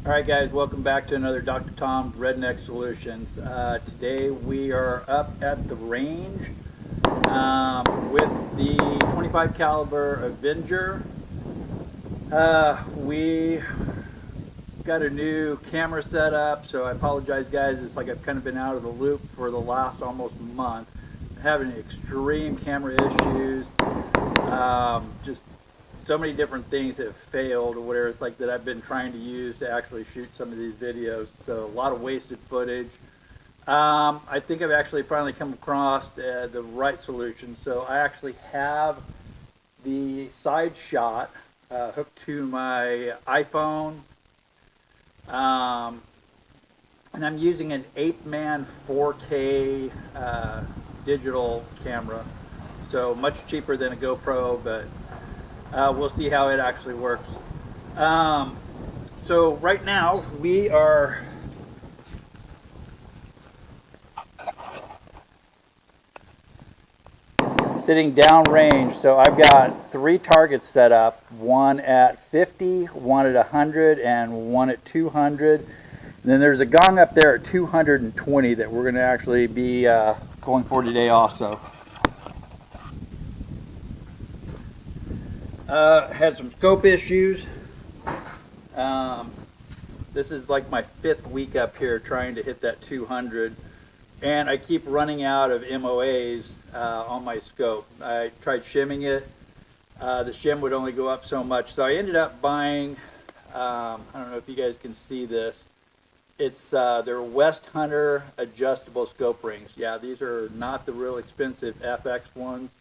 Alright guys, welcome back to another Dr. Tom's Redneck Solutions. Today we are up at the range with the 25 caliber Avenger. We got a new camera set up, so I apologize guys, it's like I've kind of been out of the loop for the last almost month. I'm having extreme camera issues, just so many different things have failed or whatever it's like that I've been trying to use to actually shoot some of these videos. So a lot of wasted footage. I think I've actually finally come across the right solution. So I actually have the side shot hooked to my iPhone. And I'm using an 8-man 4K digital camera. So much cheaper than a GoPro, but we'll see how it actually works. So right now we are sitting downrange. So I've got 3 targets set up, one at 50, one at 100, and one at 200. And then there's a gong up there at 220 that we're going to actually be going for today also. Had some scope issues. This is like my 5th week up here trying to hit that 200, and I keep running out of MOAs on my scope. I tried shimming it. The shim would only go up so much, so I ended up buying, I don't know if you guys can see this, it's their West Hunter adjustable scope rings. Yeah, these are not the real expensive FX ones.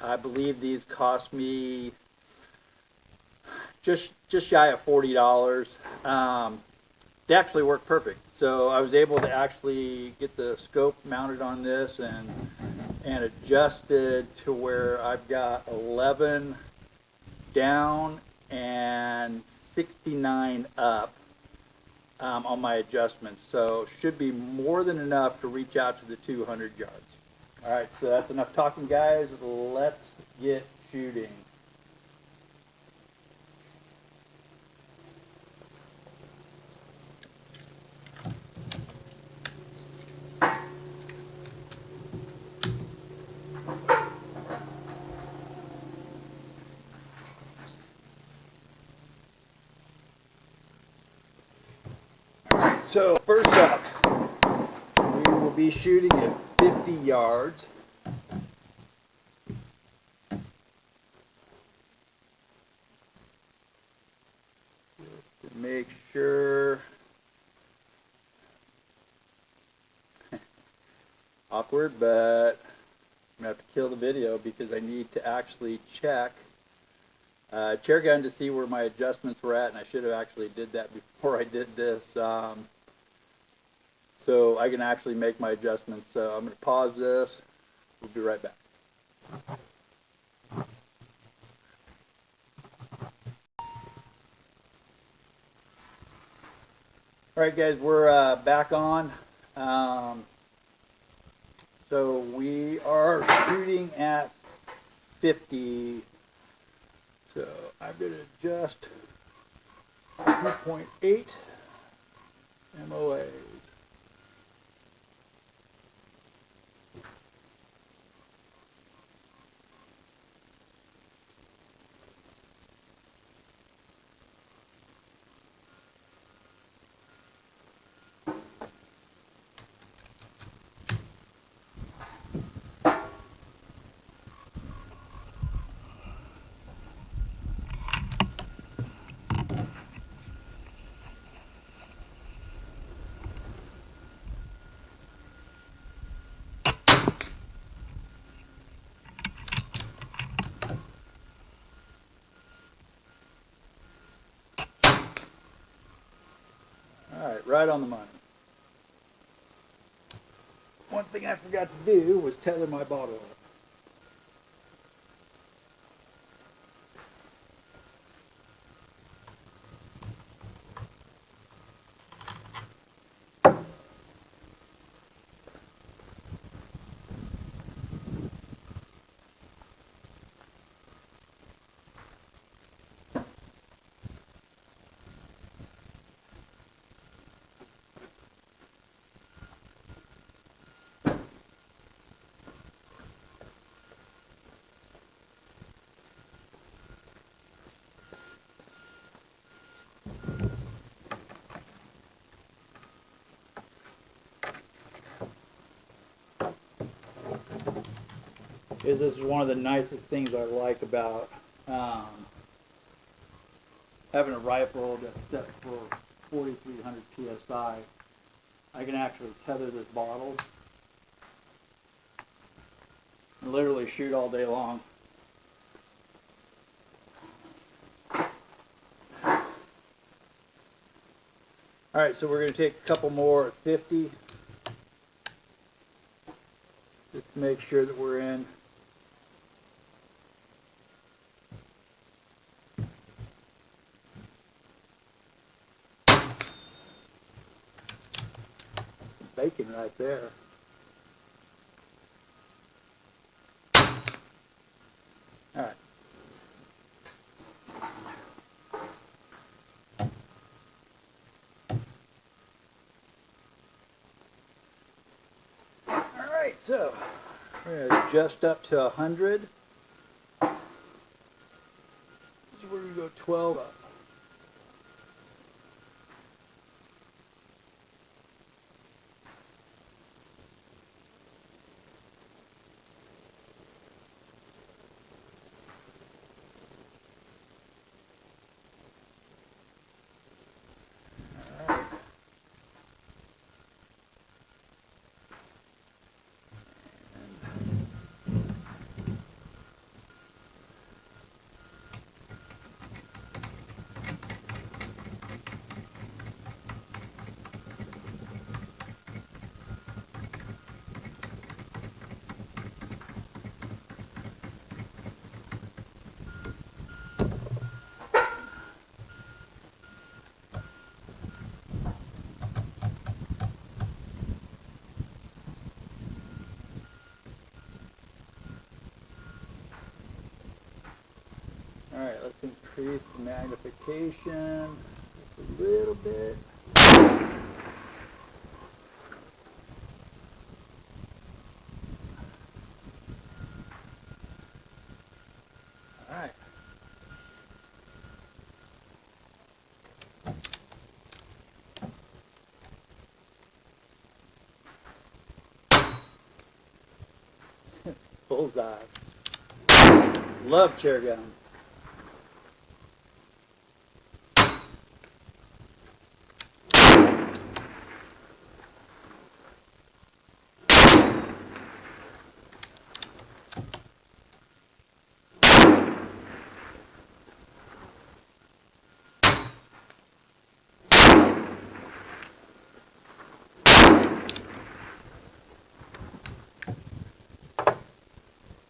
I believe these cost me just shy of $40. They actually work perfect. So I was able to actually get the scope mounted on this and adjusted to where I've got 11 down and 69 up on my adjustments. So should be more than enough to reach out to the 200 yards. All right, so that's enough talking, guys. Let's get shooting. So first up, we will be shooting at 50 yards. Just to make sure. Awkward, but I'm going to have to kill the video because I need to actually check chair gun to see where my adjustments were at, and I should have actually did that before I did this. So I can actually make my adjustments. So I'm going to pause this. We'll be right back. All right, guys, we're back on. So we are shooting at 50. So I'm going to adjust 2.8 MOA. All right, right on the money. One thing I forgot to do was tether my bottle up. is this is one of the nicest things I like about having a rifle that's set for 4,300 psi. I can actually tether this bottle and literally shoot all day long. Alright, so we're going to take a couple more at 50. Just to make sure that we're in. Bacon right there. All right. All right, so we're going to adjust up to 100. So we're going to go 12 up. All right, let's increase the magnification just a little bit. All right. Bullseye. Love chair gun.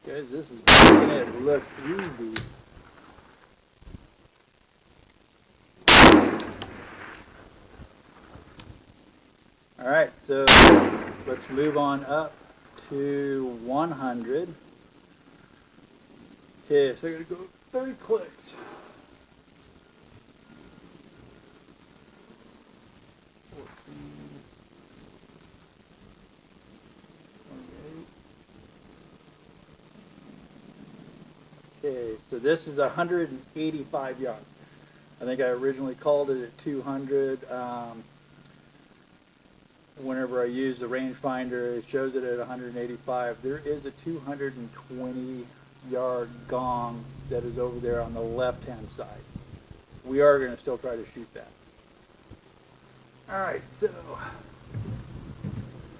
Guys, this is making it look easy. All right, so let's move on up to 100. Okay, so I gotta go 30 clicks. 14, 28. Okay, so this is 185 yards. I think I originally called it at 200. Whenever I use the rangefinder, it shows it at 185. There is a 220-yard gong that is over there on the left-hand side. We are going to still try to shoot that. All right, so,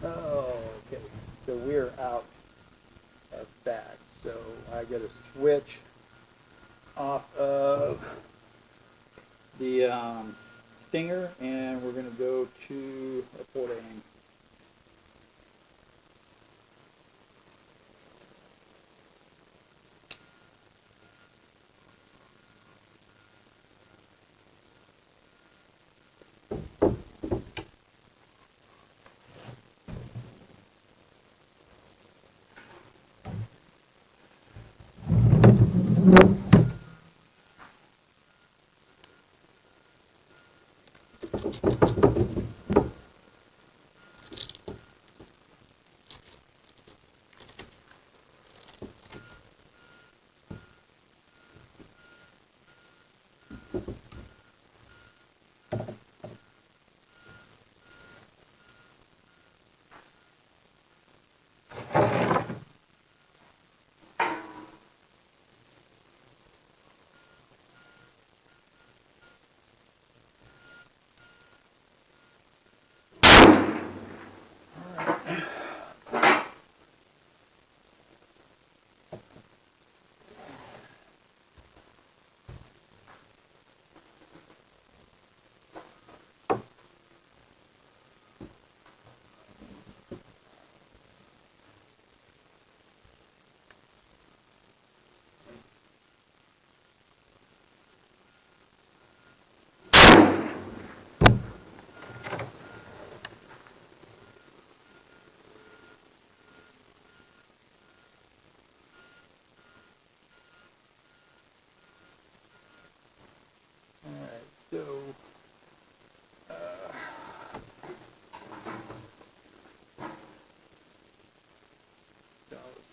okay, so we're out of back. So I got to switch off of the Stinger, and we're going to go to a port aim.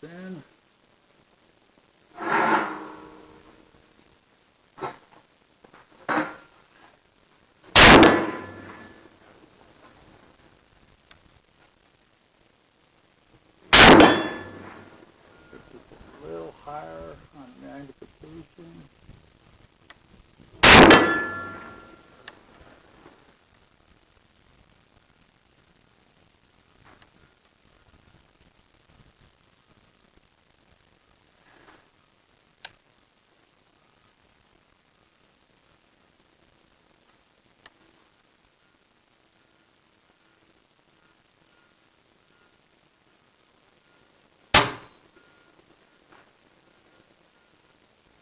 this in. A little higher on magnification.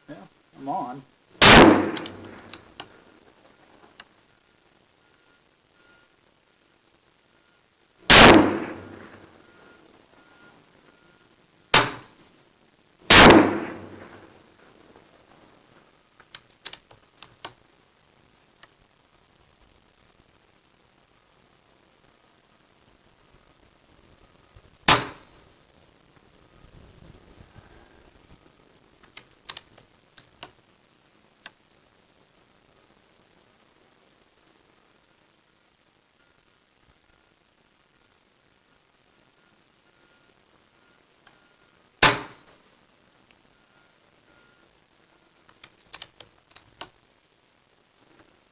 Yeah, I'm on.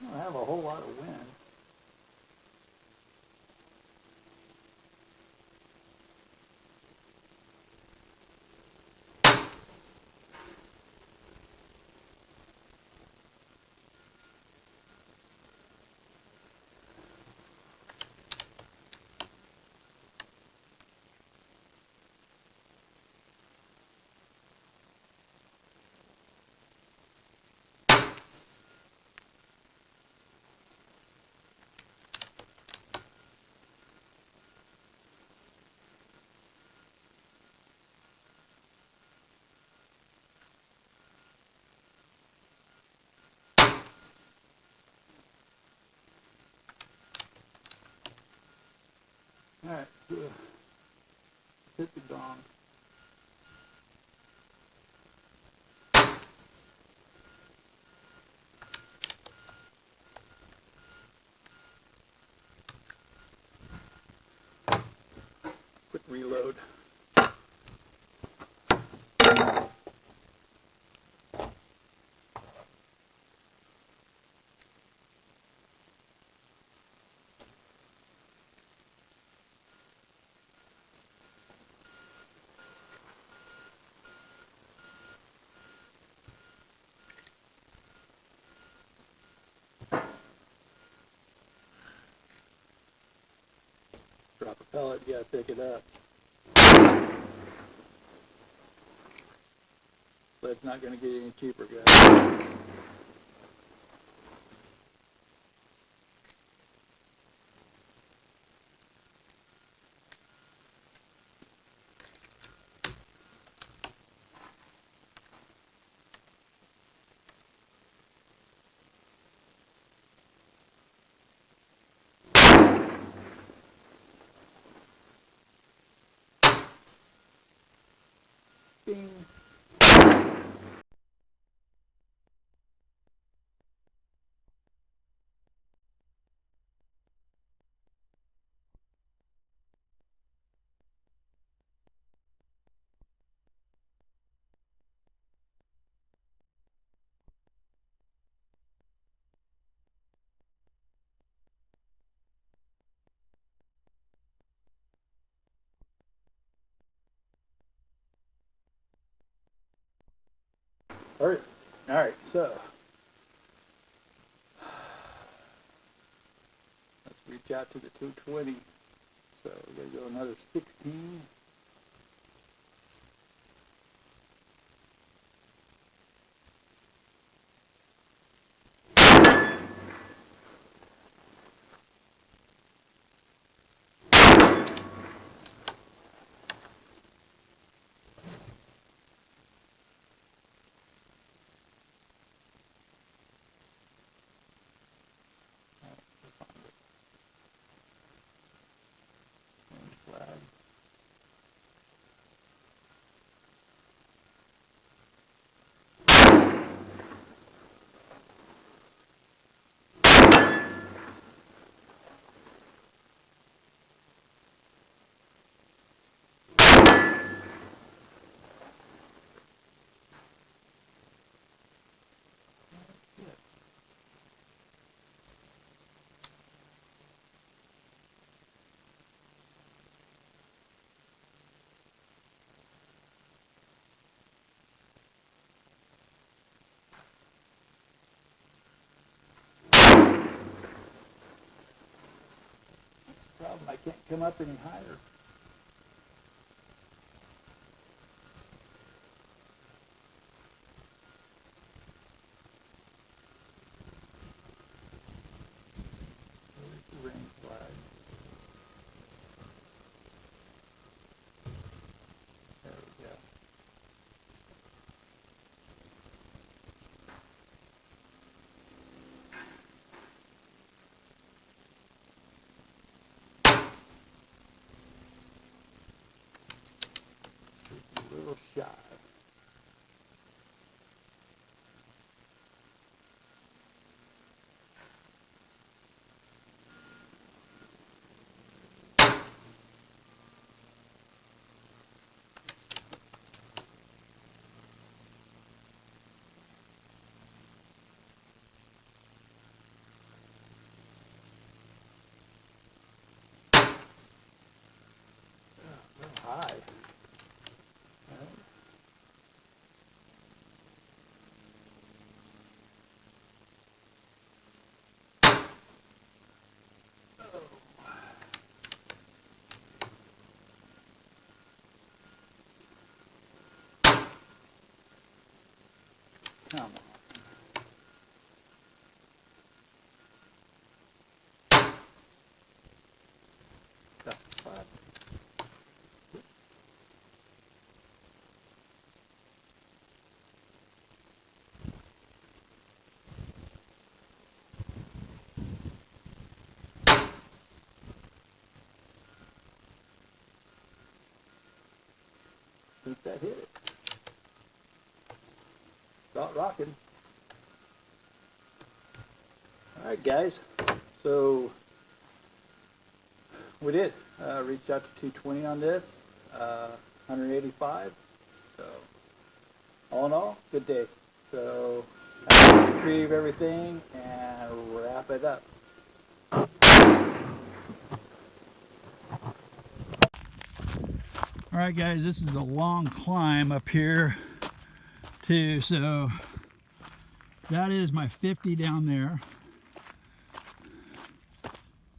I don't have a whole lot of wind. All right, so hit the gong. Quick reload. Drop a pellet, you gotta pick it up. But it's not gonna get any cheaper, guys. Bing. All right, so let's reach out to the 220. So we're gonna go another 16. Flag. I can't come up any higher. Where's the range flag? There we go. A little shy. High. Come on. That's fine. I think that hit it. Start rocking. All right, guys. So we did reach out to 220 on this, 185. So all in all, good day. So I'll retrieve everything and wrap it up. All right, guys, this is a long climb up here too. So that is my 50 down there.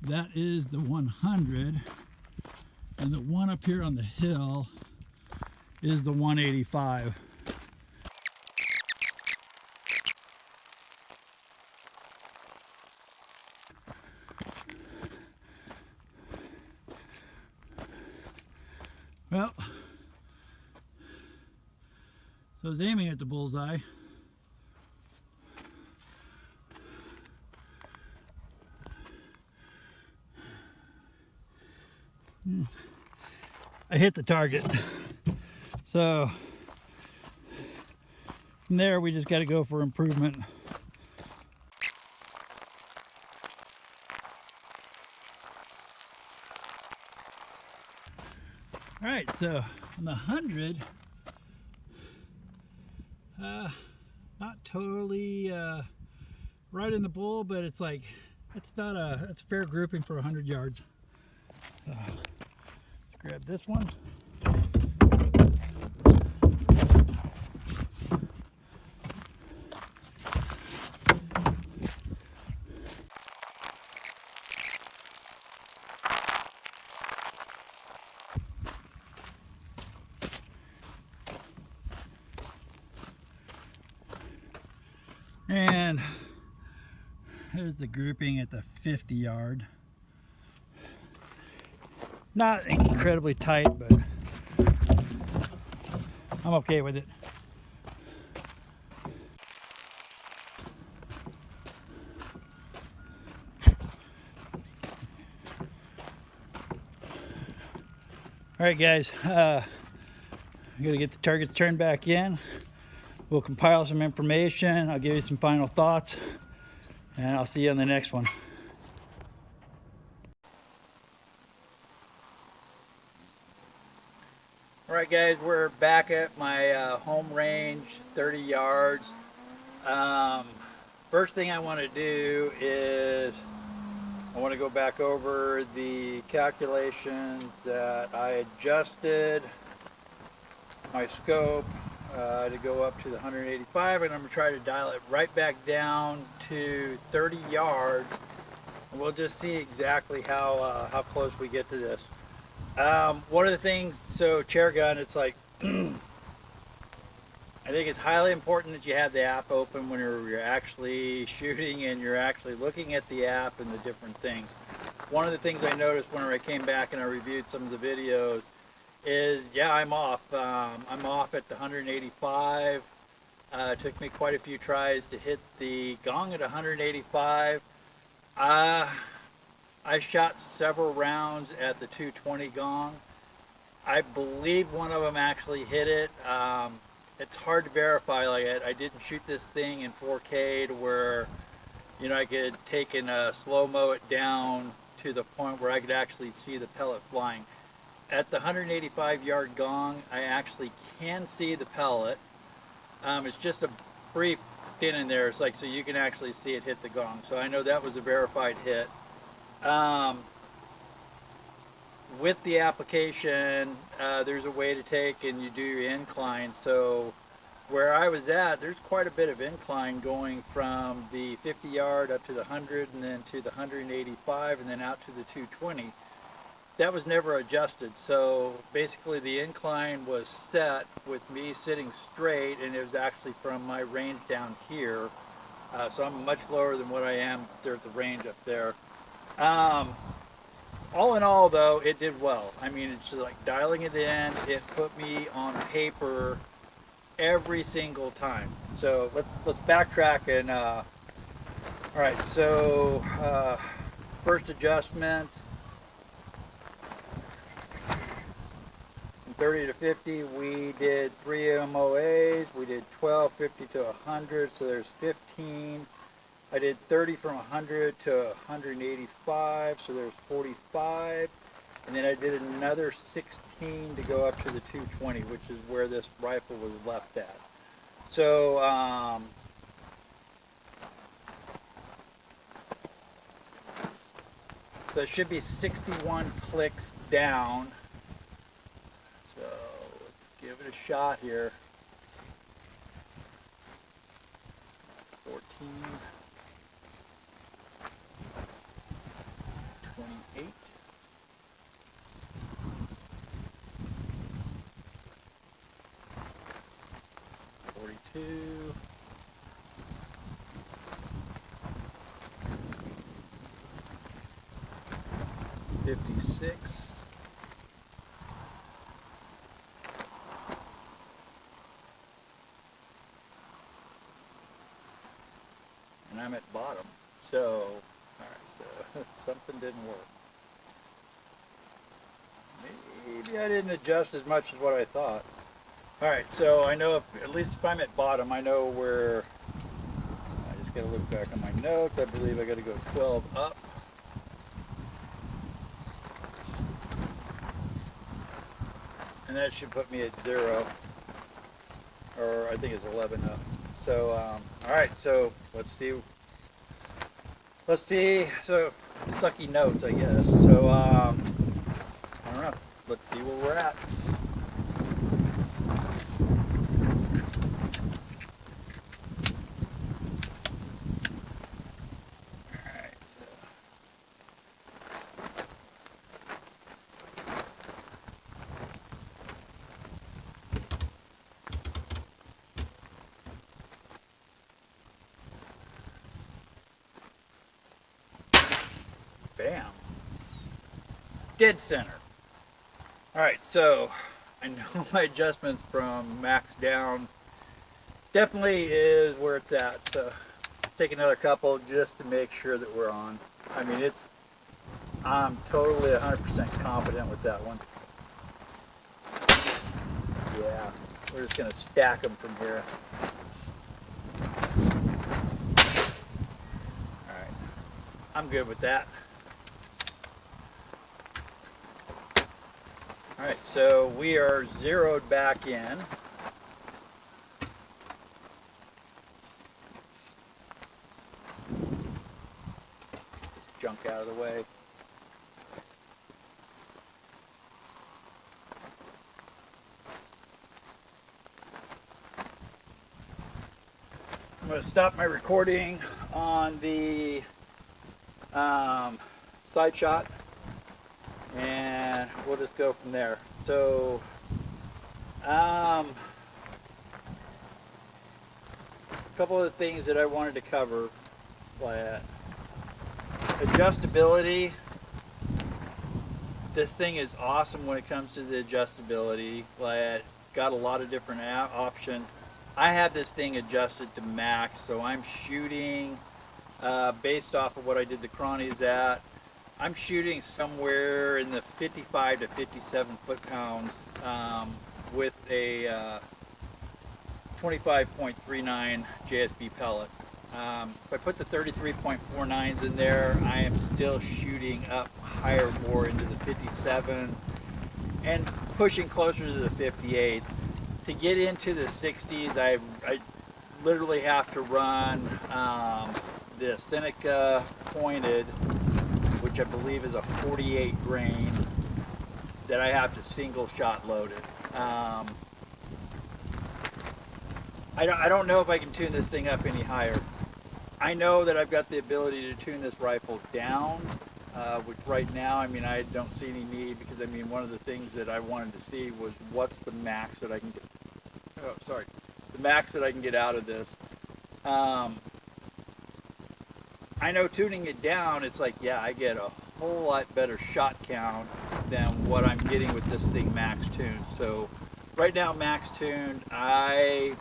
That is the 100, and the one up here on the hill is the 185. Well, so I was aiming at the bullseye. I hit the target. So from there we just got to go for improvement. All right, so on the 100, not totally right in the bull, but it's like it's a fair grouping for 100 yards. So let's grab this one. And there's the grouping at the 50 yard. Not incredibly tight, but I'm okay with it. All right, guys, I'm gonna get the targets turned back in. We'll compile some information. I'll give you some final thoughts, and I'll see you on the next one. All right, guys, we're back at my home range, 30 yards. First thing I want to do is I want to go back over the calculations that I adjusted my scope to go up to the 185, and I'm going to try to dial it right back down to 30 yards And we'll just see exactly how close we get to this. One of the things, so chair gun, it's like I think it's highly important that you have the app open when you're actually shooting and you're actually looking at the app and the different things. One of the things I noticed whenever I came back and I reviewed some of the videos is, yeah, I'm off. I'm off at the 185. It took me quite a few tries to hit the gong at 185. I shot several rounds at the 220 gong. I believe one of them actually hit it. It's hard to verify. Like I didn't shoot this thing in 4K to where, you know, I could take and slow-mo it down to the point where I could actually see the pellet flying. At the 185-yard gong, I actually can see the pellet. It's just a brief stint in there. It's like, so you can actually see it hit the gong. So I know that was a verified hit. With the application, there's a way to take and you do your incline. So where I was at, there's quite a bit of incline going from the 50 yard up to the 100 and then to the 185 and then out to the 220. That was never adjusted. So basically the incline was set with me sitting straight, and it was actually from my range down here. So I'm much lower than what I am there at the range up there. All in all, though, it did well. I mean, it's just like dialing it in, it put me on paper every single time. So let's backtrack and all right. So first adjustment from 30 to 50, we did 3 MOAs. We did 12, 50 to 100. So there's 15. I did 30 from 100 to 185, so there's 45. And then I did another 16 to go up to the 220, which is where this rifle was left at. So, so it should be 61 clicks down. So let's give it a shot here. 14. 28, 42, 56, and I'm at bottom. So, all right, so something didn't work. Maybe I didn't adjust as much as what I thought. All right, so I know at least if I'm at bottom, I know where. I just got to look back on my notes. I believe I got to go 12 up. And that should put me at 0, or I think it's 11 up. So, all right, so let's see. So, sucky notes, I guess. So, I don't know. Let's see where we're at. Bam. Dead center. Alright, so I know my adjustments from max down definitely is where it's at. So take another couple just to make sure that we're on. I mean, I'm totally 100% confident with that one. Yeah, we're just going to stack them from here. Alright, I'm good with that. Alright, so we are zeroed back in. Junk out of the way. I'm going to stop my recording on the side shot, and we'll just go from there. So, a couple of the things that I wanted to cover, adjustability. This thing is awesome when it comes to the adjustability. It's got a lot of different options. I have this thing adjusted to max, so I'm shooting based off of what I did the crawnies at. I'm shooting somewhere in the 55 to 57 foot-pounds with a 25.39 JSB pellet. If I put the 33.49s in there, I am still shooting up higher, more into the 57s and pushing closer to the 58s. To get into the 60s, I literally have to run the Seneca pointed, which I believe is a 48 grain, that I have to single shot load it. I don't know if I can tune this thing up any higher. I know that I've got the ability to tune this rifle down, which right now, I mean, I don't see any need, because I mean, one of the things that I wanted to see was what's the max that I can get, the max that I can get out of this. I know tuning it down, it's like, yeah, I get a whole lot better shot count than what I'm getting with this thing max tuned. So right now, max tuned, I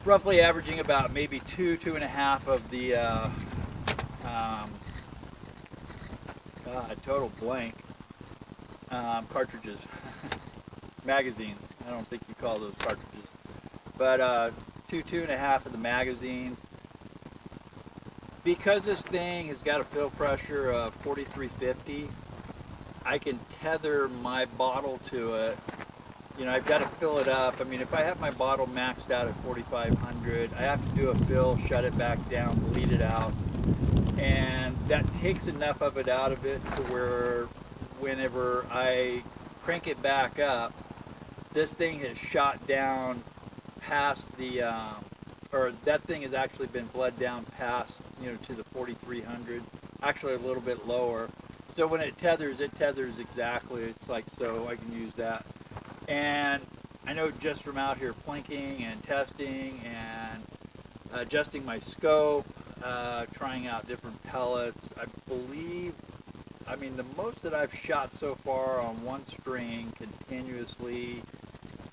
roughly averaging about maybe two and a half of the total blank cartridges, magazines. I don't think you call those cartridges, but two and a half of the magazines. Because this thing has got a fill pressure of 4350, I can tether my bottle to it. You know, I've got to fill it up. I mean, if I have my bottle maxed out at 4,500, I have to do a fill, shut it back down, bleed it out. And that takes enough of it out of it to where whenever I crank it back up, this thing has shot down past the, or that thing has actually been bled down past, you know, to the 4,300, actually a little bit lower. So when it tethers exactly. It's like, so I can use that. And I know just from out here plinking and testing and adjusting my scope, trying out different pellets, I believe, I mean, the most that I've shot so far on one string continuously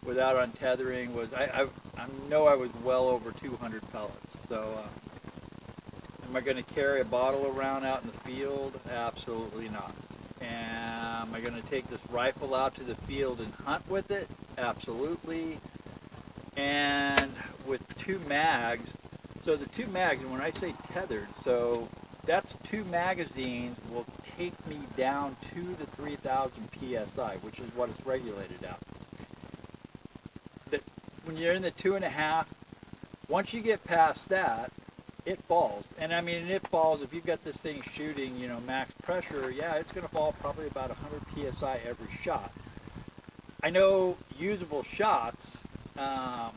without untethering was, I know I was well over 200 pellets. So am I going to carry a bottle around out in the field? Absolutely not. Am I going to take this rifle out to the field and hunt with it? Absolutely. And with two mags, so the two mags, and when I say tethered, so that's two magazines will take me down to the 3,000 PSI, which is what it's regulated at. When you're in the 2.5, once you get past that, it falls. And I mean, it falls, if you've got this thing shooting, you know, max pressure, yeah, it's going to fall probably about 100 PSI every shot. I know usable shots, I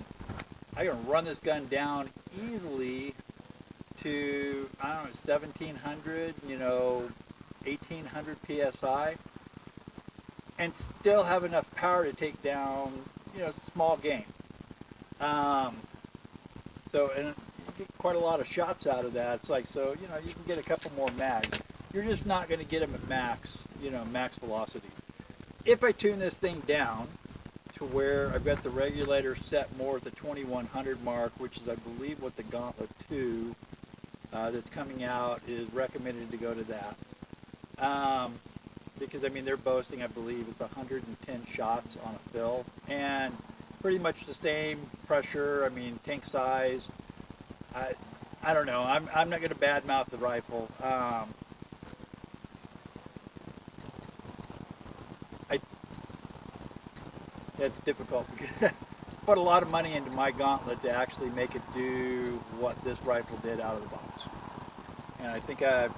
can run this gun down easily to, I don't know, 1,700, you know, 1,800 PSI, and still have enough power to take down, you know, small game. So, and you get quite a lot of shots out of that. It's like, so, you know, you can get a couple more mags. You're just not going to get them at max, you know, max velocity. If I tune this thing down to where I've got the regulator set more at the 2100 mark, which is, I believe, what the Gauntlet 2 that's coming out is recommended to go to that. Because, I mean, they're boasting, I believe, it's 110 shots on a fill. And pretty much the same pressure, I mean, tank size. I don't know. I'm not going to badmouth the rifle. It's difficult because I put a lot of money into my Gauntlet to actually make it do what this rifle did out of the box. And I think I've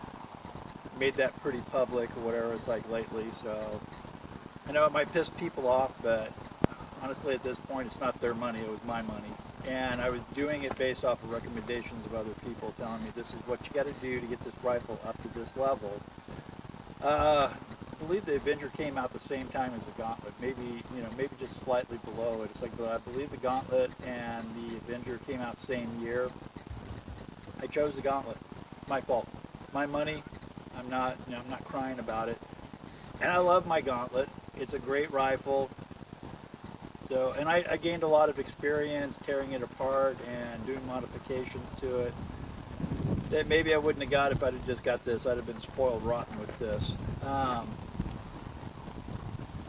made that pretty public or whatever it's like lately. So I know it might piss people off, but honestly at this point it's not their money, it was my money. and I was doing it based off of recommendations of other people telling me this is what you got to do to get this rifle up to this level. I believe the Avenger came out the same time as the Gauntlet, maybe maybe just slightly below it. It's like, I believe the Gauntlet and the Avenger came out the same year. I chose the Gauntlet. My fault. My money. I'm not crying about it. And I love my Gauntlet. It's a great rifle. So, and I gained a lot of experience tearing it apart and doing modifications to it that maybe I wouldn't have got if I'd have just got this. I'd have been spoiled rotten with this.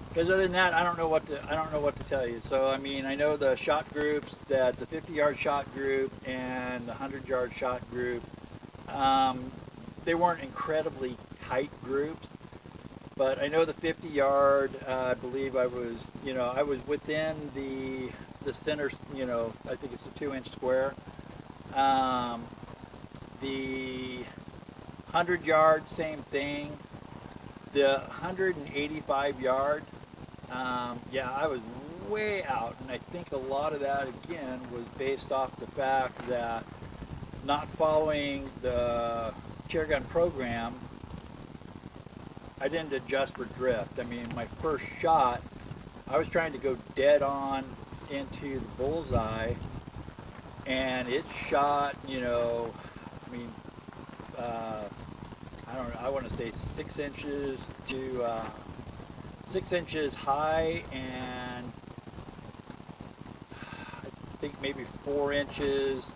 Because other than that, I don't know what to tell you. So I mean, I know the shot groups, that the 50-yard shot group and the 100-yard shot group, they weren't incredibly tight groups. But I know the 50-yard, I believe I was within the center. I think it's a 2-inch square. The 100-yard, same thing. The 185-yard, yeah, I was way out, and I think a lot of that again was based off the fact that not following the chair gun program, I didn't adjust for drift. I mean, my first shot, I was trying to go dead on into the bullseye, and it shot, I mean, I don't know, I want to say 6 inches to 6 inches high, and I think maybe 4 inches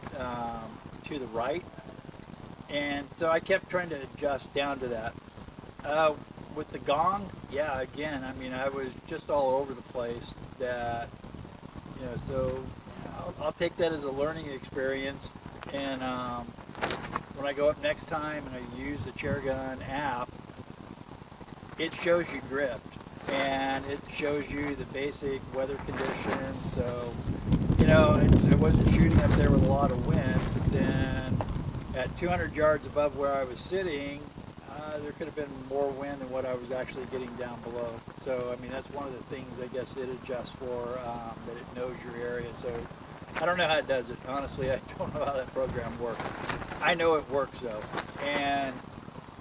to the right. And so I kept trying to adjust down to that. With the gong, yeah, again, I mean, I was just all over the place. That, so I'll take that as a learning experience. And when I go up next time and I use the chair gun app, it shows you drift, and it shows you the basic weather conditions. So, I wasn't shooting up there with a lot of wind. But then at 200 yards above where I was sitting, there could have been more wind than what I was actually getting down below. So, I mean, that's one of the things I guess it adjusts for, that it knows your area. So, I don't know how it does it. Honestly, I don't know how that program works. I know it works, though. And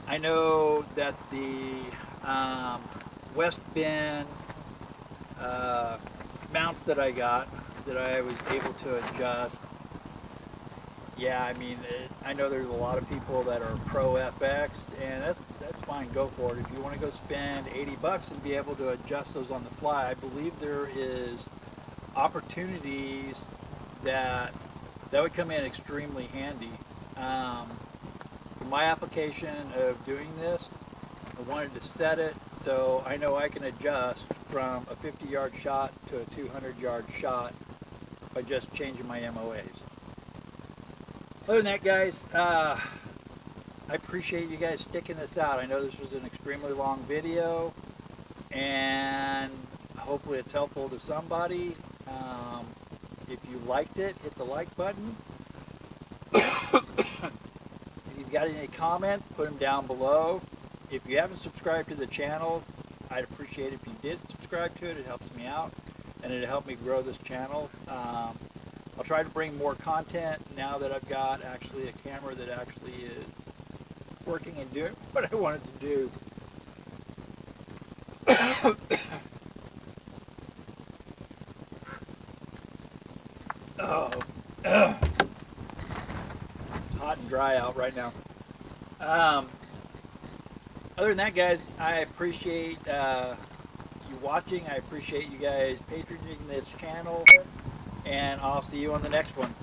I know that the West Bend mounts that I got, that I was able to adjust, yeah, I mean, I know there's a lot of people that are pro FX, and that's fine, go for it. If you want to go spend $80 and be able to adjust those on the fly, I believe there is opportunities that would come in extremely handy. For my application of doing this, I wanted to set it so I know I can adjust from a 50-yard shot to a 200-yard shot by just changing my MOAs. Other than that, guys, I appreciate you guys sticking this out. I know this was an extremely long video, and hopefully it's helpful to somebody. If you liked it, hit the like button. If you've got any comments, put them down below. If you haven't subscribed to the channel, I'd appreciate it if you did subscribe to it. It helps me out, and it'll help me grow this channel. I'll try to bring more content now that I've got actually a camera that actually is working and doing what I wanted to do. It's hot and dry out right now. Other than that, guys, I appreciate you watching. I appreciate you guys patronizing this channel, and I'll see you on the next one.